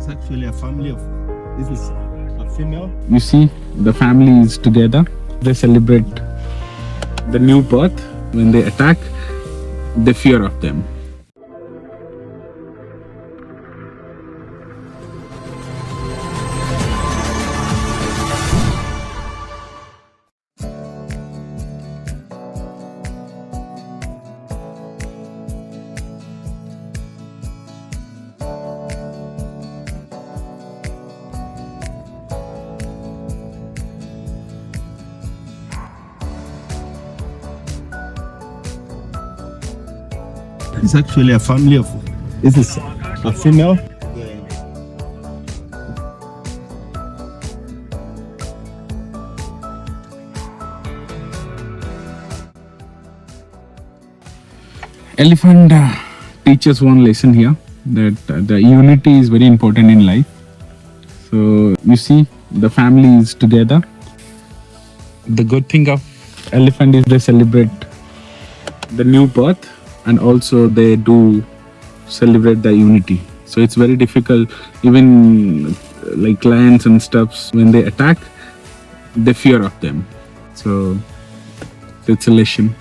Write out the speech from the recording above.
It's actually a family of, this is a female. You see, the family is together. They celebrate the new birth. When they attack, they fear of them. It's actually a family of, this is a female. Elephant teaches one lesson here, that the unity is very important in life. So you see, the family is together. The good thing of elephant is they celebrate the new birth, and also they do celebrate the unity. So it's very difficult, even like lions and stuff, when they attack, they fear of them. So it's a lesson.